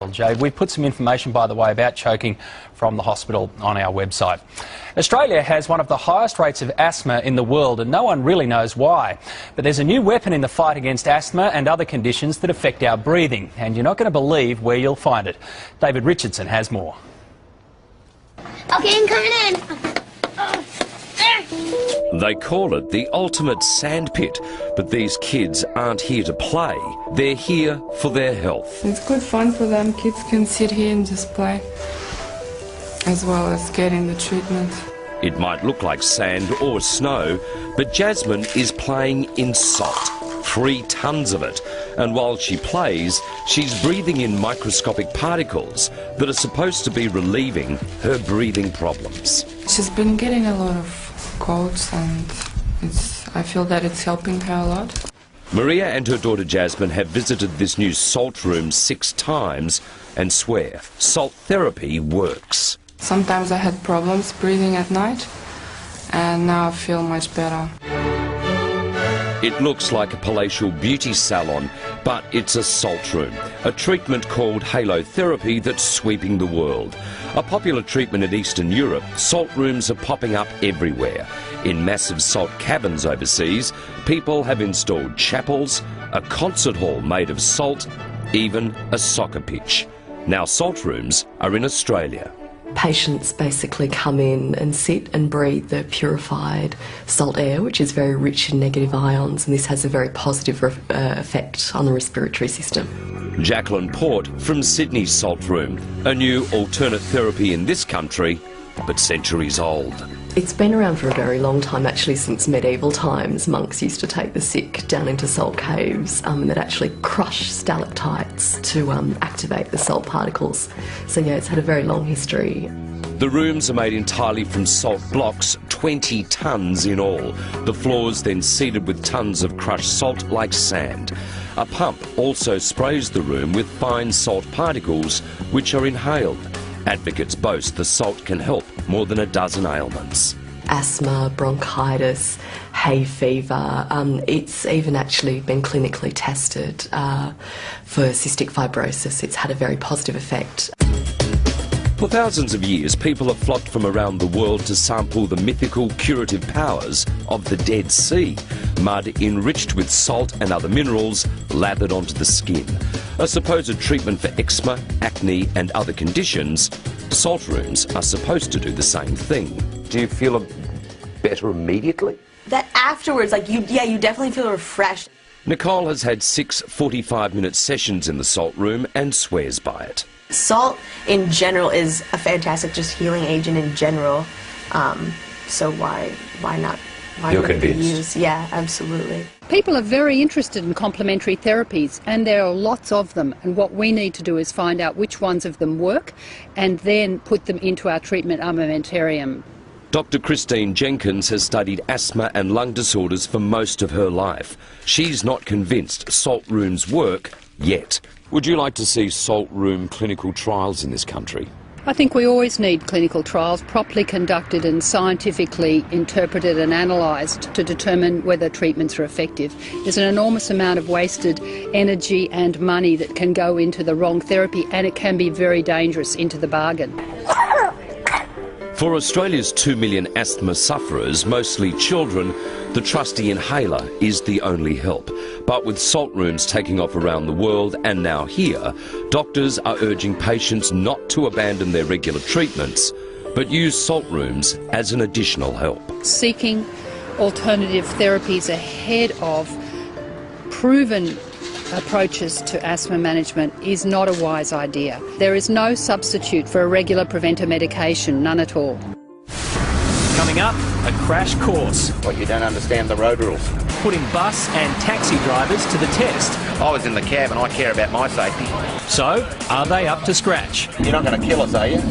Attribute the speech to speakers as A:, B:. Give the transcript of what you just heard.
A: Jade, we put some information, by the way, about choking from the hospital on our website. Australia has one of the highest rates of asthma in the world, and no one really knows why. But there's a new weapon in the fight against asthma and other conditions that affect our breathing, and you're not going to believe where you'll find it. David Richardson has more.
B: Okay, I'm coming in.
C: They call it the ultimate sandpit, but these kids aren't here to play. They're here for their health.
D: It's good fun for them. Kids can sit here and just play, as well as getting the treatment.
C: It might look like sand or snow, but Jasmine is playing in salt. 3 tons of it. And while she plays, she's breathing in microscopic particles that are supposed to be relieving her breathing problems.
D: She's been getting a lot of colds, and I feel that it's helping her a lot.
C: Maria and her daughter Jasmine have visited this new salt room 6 times and swear salt therapy works.
D: Sometimes I had problems breathing at night, and now I feel much better.
C: It looks like a palatial beauty salon, but it's a salt room, a treatment called halotherapy that's sweeping the world. A popular treatment in Eastern Europe, salt rooms are popping up everywhere. In massive salt caverns overseas, people have installed chapels, a concert hall made of salt, even a soccer pitch. Now salt rooms are in Australia.
E: Patients basically come in and sit and breathe the purified salt air, which is very rich in negative ions, and this has a very positive effect on the respiratory system.
C: Jacqueline Port from Sydney's Salt Room, a new alternate therapy in this country, but centuries old.
E: It's been around for a very long time, actually since medieval times. Monks used to take the sick down into salt caves that actually crush stalactites to activate the salt particles. So yeah, it's had a very long history.
C: The rooms are made entirely from salt blocks, 20 tonnes in all. The floors then seeded with tonnes of crushed salt like sand. A pump also sprays the room with fine salt particles which are inhaled. Advocates boast the salt can help more than a dozen ailments.
E: Asthma, bronchitis, hay fever. It's even actually been clinically tested for cystic fibrosis. It's had a very positive effect.
C: For thousands of years, people have flocked from around the world to sample the mythical curative powers of the Dead Sea. Mud enriched with salt and other minerals lathered onto the skin. A supposed treatment for eczema, acne and other conditions, salt rooms are supposed to do the same thing.
F: Do you feel better immediately?
G: That afterwards, you definitely feel refreshed.
C: Nicole has had 6 45-minute sessions in the salt room and swears by it.
G: Salt in general is a fantastic just healing agent in general. So why not?
F: You're convinced?
G: Use? Yeah, absolutely.
H: People are very interested in complementary therapies, and there are lots of them, and what we need to do is find out which ones of them work and then put them into our treatment armamentarium.
C: Dr. Christine Jenkins has studied asthma and lung disorders for most of her life. She's not convinced salt rooms work yet. Would you like to see salt room clinical trials in this country?
H: I think we always need clinical trials properly conducted and scientifically interpreted and analysed to determine whether treatments are effective. There's an enormous amount of wasted energy and money that can go into the wrong therapy, and it can be very dangerous into the bargain.
C: For Australia's 2 million asthma sufferers, mostly children, the trusty inhaler is the only help. But with salt rooms taking off around the world and now here, doctors are urging patients not to abandon their regular treatments, but use salt rooms as an additional help.
H: Seeking alternative therapies ahead of proven approaches to asthma management is not a wise idea. There is no substitute for a regular preventer medication, none at all.
A: Coming up, a crash course,
F: What, you don't understand the road rules?
A: putting bus and taxi drivers to the test.
F: I was in the cab and I care about my safety.
A: So, are they up to scratch?
F: You're not going to kill us, are you?